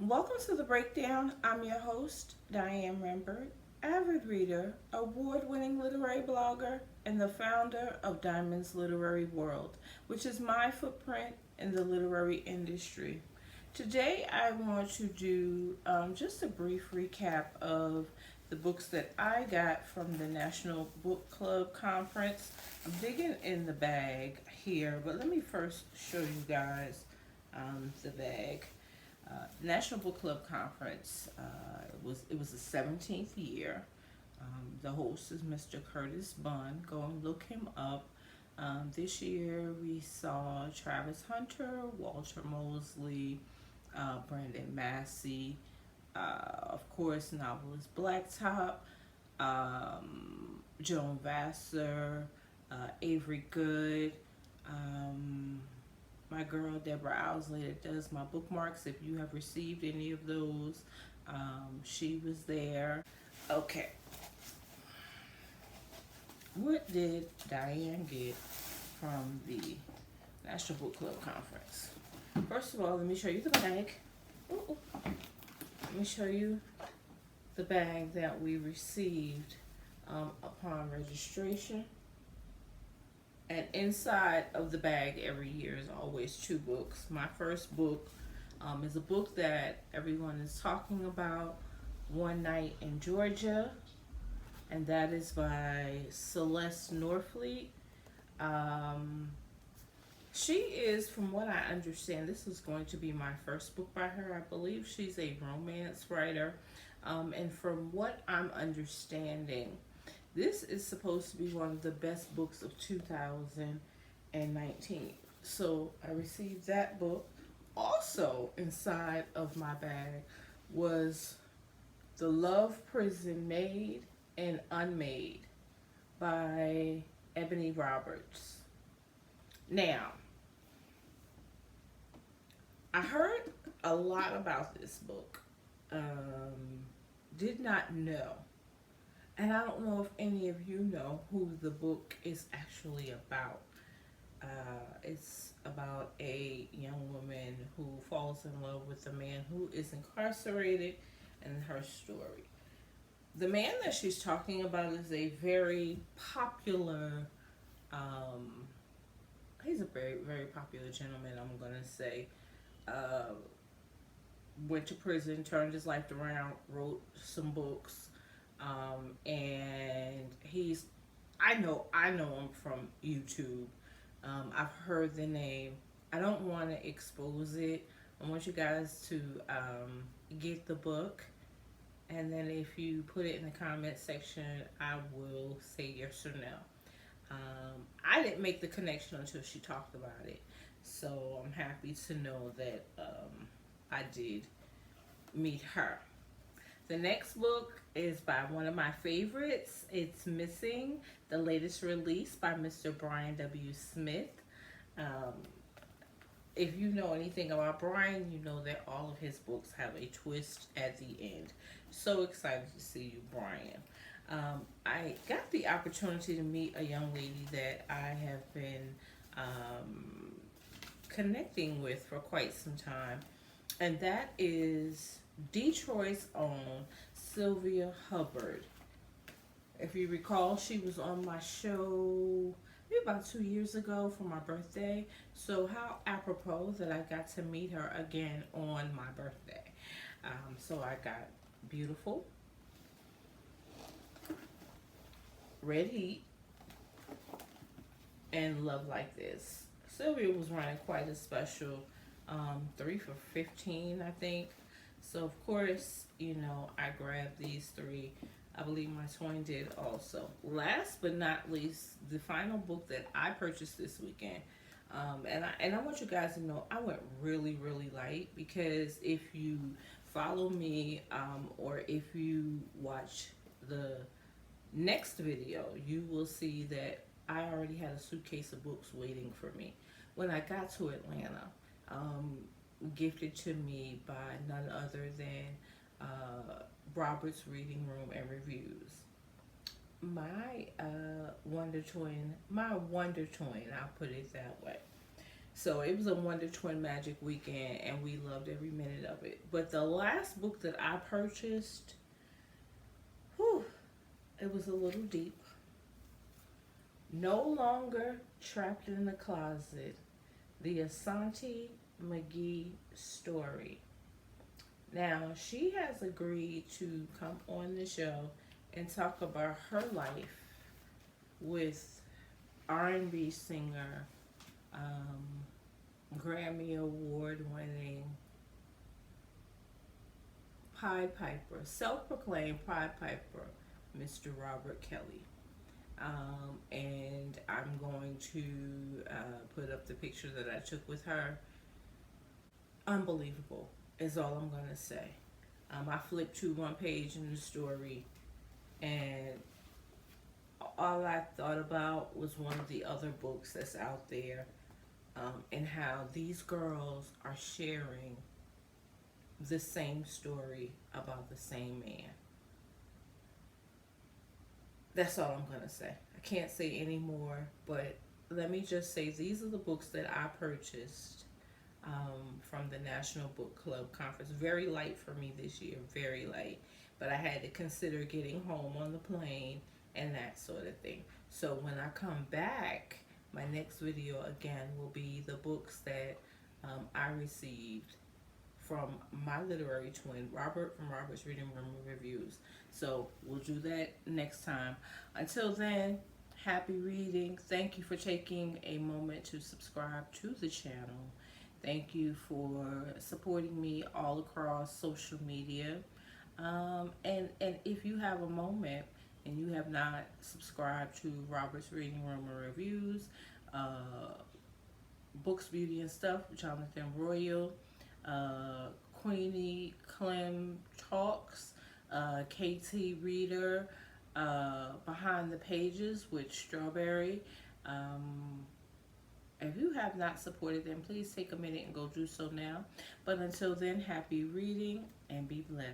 Welcome to the breakdown. I'm your host, Diane Rembert, avid reader, award winning literary blogger, and the founder of Diamond's Literary World, which is my footprint in the literary industry. Today, I want to do just a brief recap of the books that I got from the National Book Club Conference. I'm digging in the bag here, but let me first show you guys the bag. National Book Club Conference. It was the 17th year. The host is Mr. Curtis Bunn. Go and look him up. This year we saw Travis Hunter, Walter Mosley, Brandon Massey, of course, novelist Blacktop, Joan Vassar, Avery Good, um, my girl Deborah Owsley that does my bookmarks. If you have received any of those, she was there. Okay, what did Diane get from the National Book Club Conference? First of all, let me show you the bag. Ooh. Let me show you the bag that we received upon registration. And inside of the bag every year is always two books. My first book is a book that everyone is talking about, One Night in Georgia, and that is by Celeste Norfleet. Um, she is, from what I understand, this is going to be my first book by her. I believe she's a romance writer. And from what I'm understanding, this is supposed to be one of the best books of 2019. So I received that book. Also, inside of my bag was The Love Prison Made and Unmade by Ebony Roberts. Now, I heard a lot about this book. Did not know. And I don't know if any of you know who the book is actually about. It's about a young woman who falls in love with a man who is incarcerated, and her story. The man that she's talking about is a very popular, um, he's a very, very popular gentleman, I'm going to say. Uh, Went to prison, turned his life around, wrote some books, and I know him from YouTube. I've heard the name. I don't want to expose it. I want you guys to get the book, and then if you put it in the comment section, I will say yes or no. I didn't make the connection until she talked about it, so I'm happy to know that I did meet her. The next book is by one of my favorites. It's Missing, the latest release by Mr. Brian W. Smith. Um, if you know anything about Brian, you know that all of his books have a twist at the end. So excited to see you, Brian. I got the opportunity to meet a young lady that I have been um, connecting with for quite some time, and that is Detroit's own Sylvia Hubbard. If you recall, she was on my show maybe about 2 years ago for my birthday. So, how apropos that I got to meet her again on my birthday. So, I got Beautiful, Red Heat, and Love Like This. Sylvia was running quite a special 3 for 15, I think. So, of course, I grabbed these three. I believe my twin did also. Last but not least, the final book that I purchased this weekend. And I want you guys to know I went really, really light, because if you follow me, or if you watch the next video, you will see that I already had a suitcase of books waiting for me when I got to Atlanta. Um, Gifted to me by none other than Robert's Reading Room and Reviews. My Wonder Twin, I'll put it that way. So it was a Wonder Twin Magic weekend, and we loved every minute of it. But the last book that I purchased, whew, it was a little deep. No Longer Trapped in the Closet, the Asante McGee story. Now, she has agreed to come on the show and talk about her life with R&B singer, um, Grammy Award winning Pied Piper, self proclaimed Pied Piper, Mr. Robert Kelly. And I'm going to put up the picture that I took with her. Unbelievable is all I'm going to say. I flipped to one page in the story, and all I thought about was one of the other books that's out there, and how these girls are sharing the same story about the same man. That's all I'm going to say. I can't say any more, but let me just say these are the books that I purchased from the National Book Club Conference. Very light for me this year, very light. But I had to consider getting home on the plane and that sort of thing. So when I come back, my next video again will be the books that I received from my literary twin, Robert, from Robert's Reading Room Reviews. So we'll do that next time. Until then, happy reading. Thank you for taking a moment to subscribe to the channel. Thank you for supporting me all across social media. And if you have a moment and you have not subscribed to Robert's Reading Room Reviews, Books, Beauty, and Stuff, Jonathan Royal, Queenie Clem Talks, KT Reader, Behind the Pages with Strawberry. If you have not supported them, please take a minute and go do so now. But until then, happy reading and be blessed.